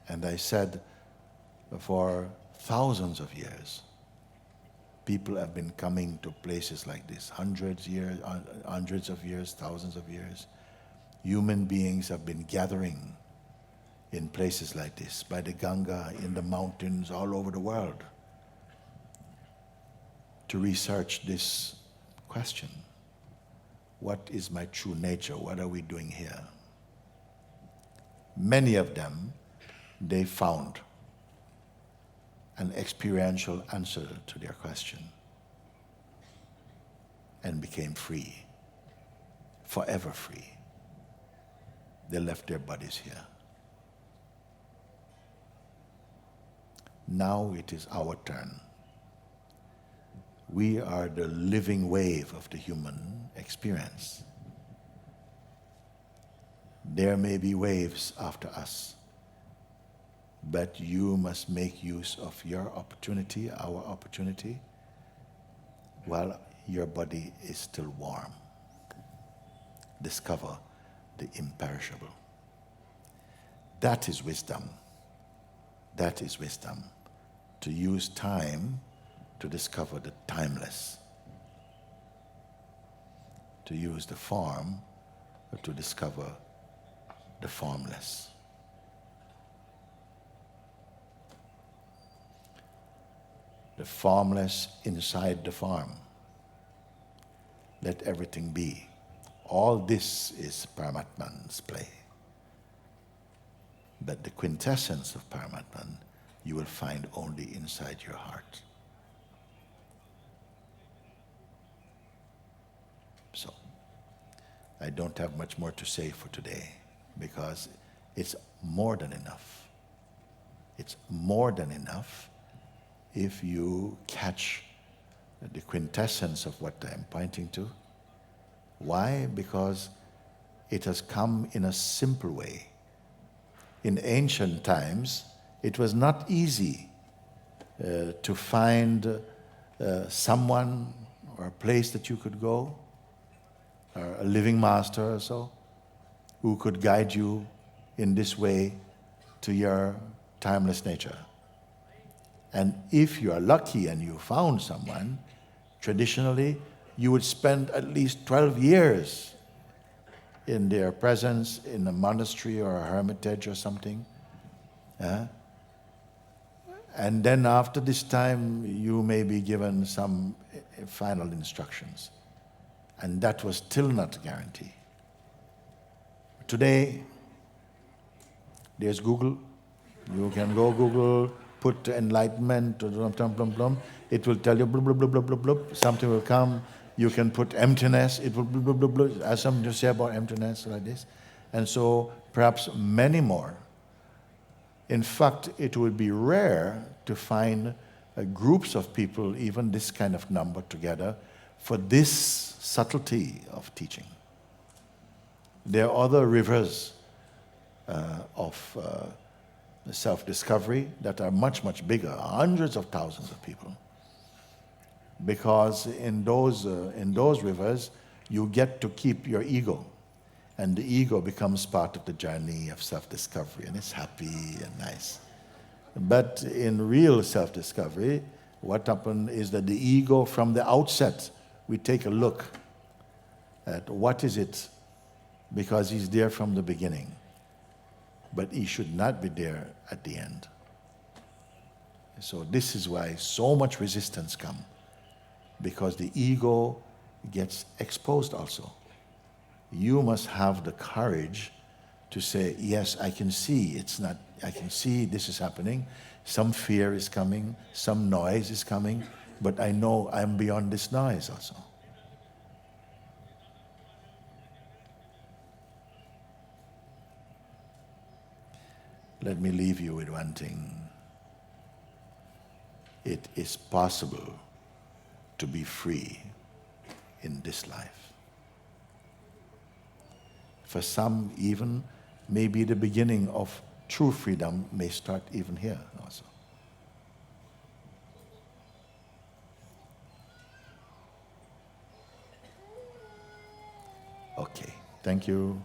And I said, for thousands of years, people have been coming to places like this, hundreds of years, thousands of years. Human beings have been gathering in places like this, by the Ganga, in the mountains, all over the world, to research this question. What is my true nature? What are we doing here? Many of them, they found an experiential answer to their question and became free, forever free. They left their bodies here. Now it is our turn. We are the living wave of the human experience. There may be waves after us, but you must make use of your opportunity, our opportunity, while your body is still warm. Discover the imperishable. That is wisdom. That is wisdom. To use time to discover the timeless. To use the form to discover the formless. The formless inside the form. Let everything be. All this is paramatman's play. But the quintessence of paramatman you will find only inside your heart. So, I don't have much more to say for today because it's more than enough. It's more than enough if you catch the quintessence of what I'm pointing to. Why? Because it has come in a simple way. In ancient times, it was not easy to find someone or a place that you could go, or a living master or so, who could guide you in this way to your timeless nature. And if you are lucky and you found someone, traditionally, you would spend at least 12 years in their presence in a monastery or a hermitage or something. And then after this time, you may be given some final instructions. And that was still not a guarantee. Today, there's Google. You can go Google, put enlightenment, it will tell you blah, blah, blah, blah, blah, blah. Something will come. You can put emptiness, it will blah, blah, blah, blah. As some just say about emptiness like this. And so perhaps many more. In fact, it would be rare to find groups of people, even this kind of number together, for this subtlety of teaching. There are other rivers of self-discovery that are much, much bigger, hundreds of thousands of people. because in those rivers, you get to keep your ego. And the ego becomes part of the journey of self-discovery, and it's happy and nice. But in real self-discovery, what happened is that the ego, from the outset, we take a look at what is it, because he's there from the beginning. But he should not be there at the end. So this is why so much resistance comes, because the ego gets exposed also. You must have the courage to say, yes, I can see I can see this is happening. Some fear is coming, some noise is coming, but I know I'm beyond this noise also. Let me leave you with one thing. It is possible to be free in this life. For some, even maybe the beginning of true freedom may start even here also. Okay, thank you.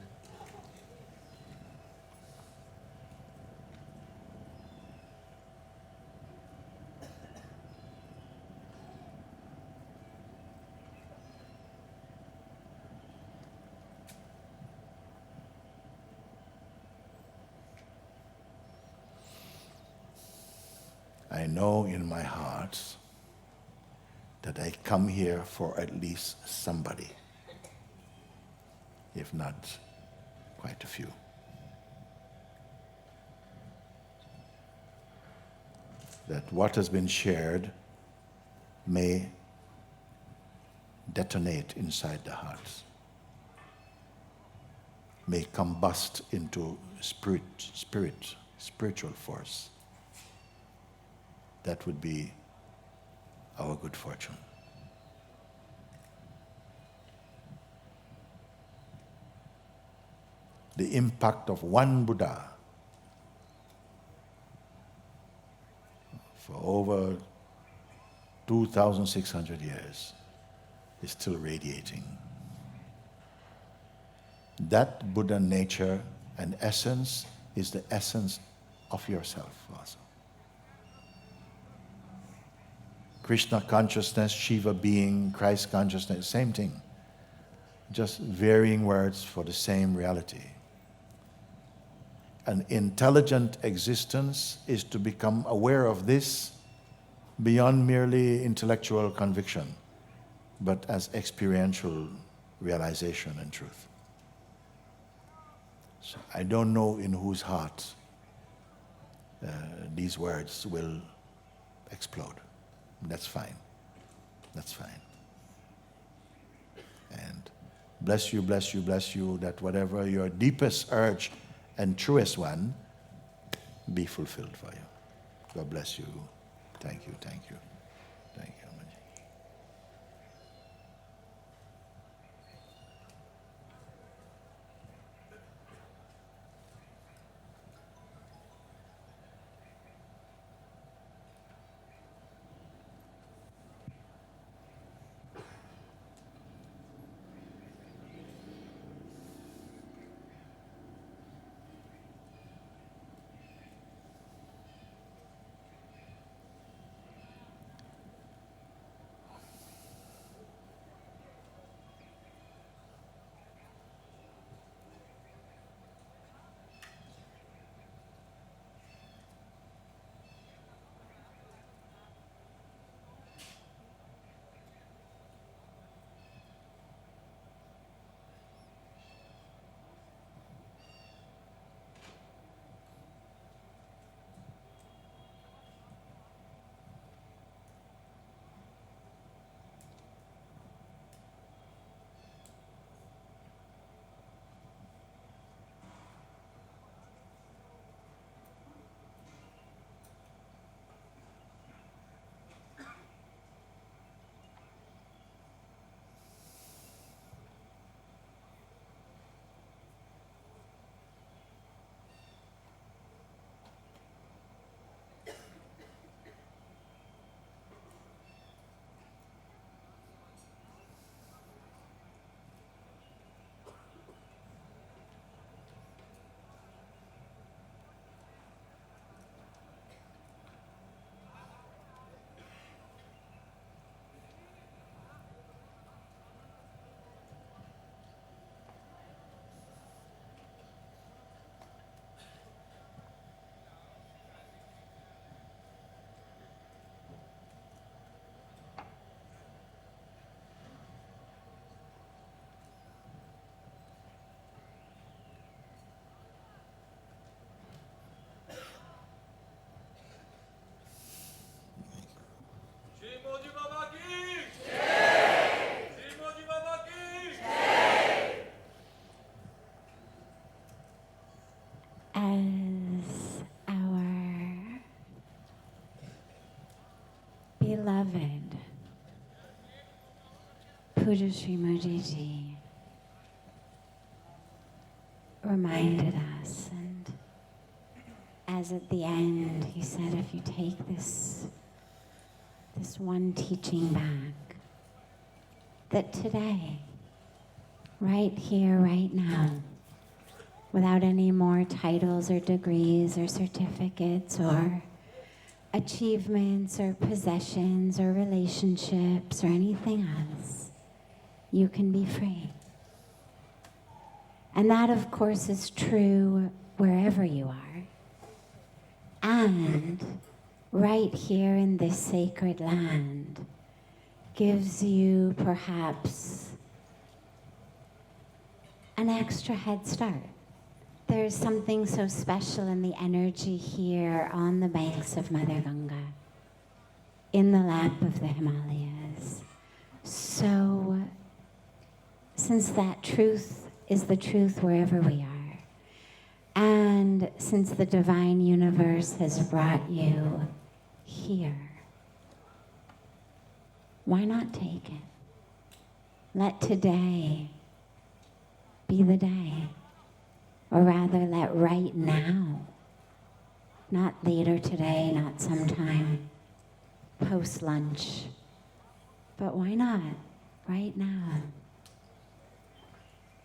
I know in my heart that I come here for at least somebody, if not quite a few. That what has been shared may detonate inside the hearts, may combust into spiritual force. That would be our good fortune. The impact of one Buddha for over 2,600 years is still radiating. That Buddha nature and essence is the essence of yourself also. Krishna consciousness, Shiva being, Christ consciousness, same thing. Just varying words for the same reality. An intelligent existence is to become aware of this beyond merely intellectual conviction, but as experiential realization and truth. So I don't know in whose heart these words will explode. That's fine. That's fine. And bless you, bless you, bless you, that whatever your deepest urge and truest one be fulfilled for you. God bless you. Thank you, thank you. Thank you, Mooji. Puja Sri Moojiji reminded us, and as at the end he said, if you take this one teaching back, that today, right here, right now, without any more titles or degrees or certificates or achievements or possessions or relationships or anything else, you can be free. And that, of course, is true wherever you are. And right here in this sacred land gives you perhaps an extra head start. There's something so special in the energy here on the banks of Mother Ganga, in the lap of the Himalayas. So, since that truth is the truth wherever we are, and since the divine universe has brought you here, why not take it? Let today be the day. Or rather, let right now, not later today, not sometime post-lunch, but why not right now?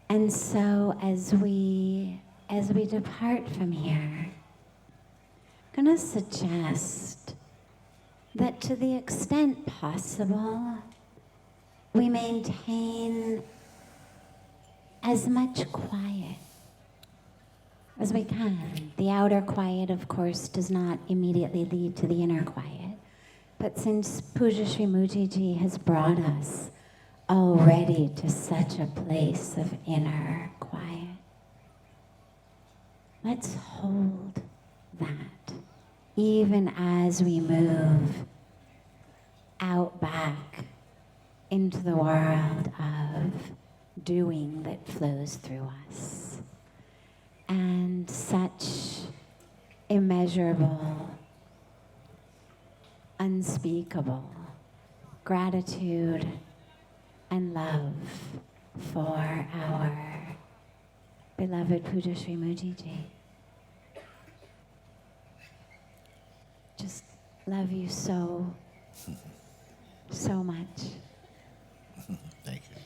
And so as we depart from here, I'm going to suggest that to the extent possible, we maintain as much quiet as we can. The outer quiet, of course, does not immediately lead to the inner quiet. But since Puja Sri Moojiji has brought us already to such a place of inner quiet, let's hold that even as we move out back into the world of doing that flows through us. And such immeasurable, unspeakable gratitude and love for our beloved Puja Sri Moojiji. Just love you so much. Thank you.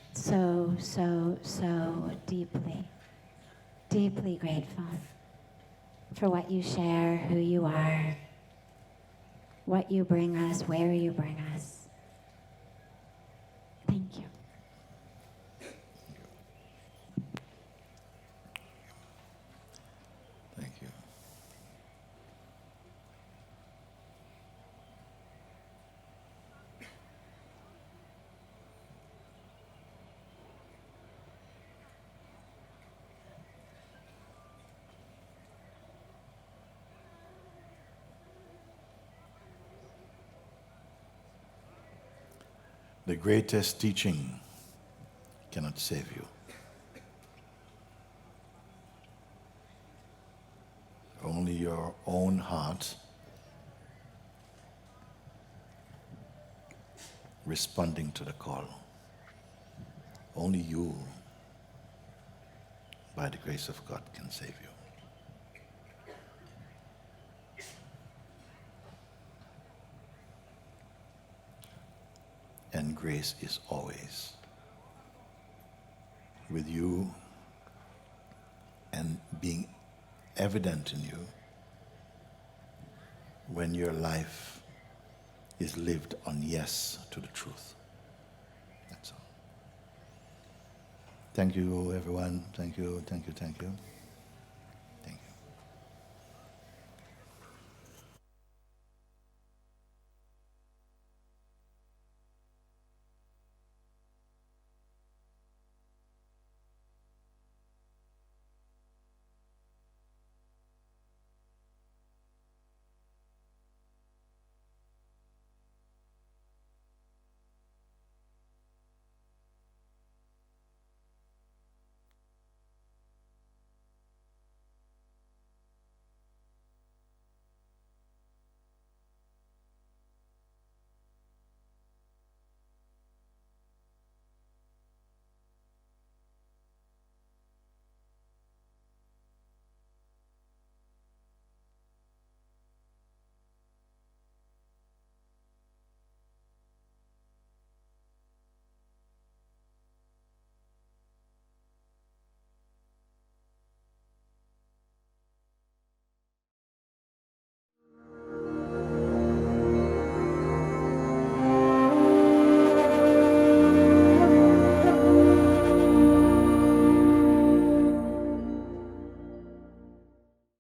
So deeply. Deeply grateful for what you share, who you are, what you bring us, where you bring us. Thank you. Thank you. The greatest teaching cannot save you. Only your own heart responding to the call. Only you, by the grace of God, can save you. And grace is always with you and being evident in you when your life is lived on yes to the truth. That's all. Thank you, everyone. Thank you, thank you, thank you.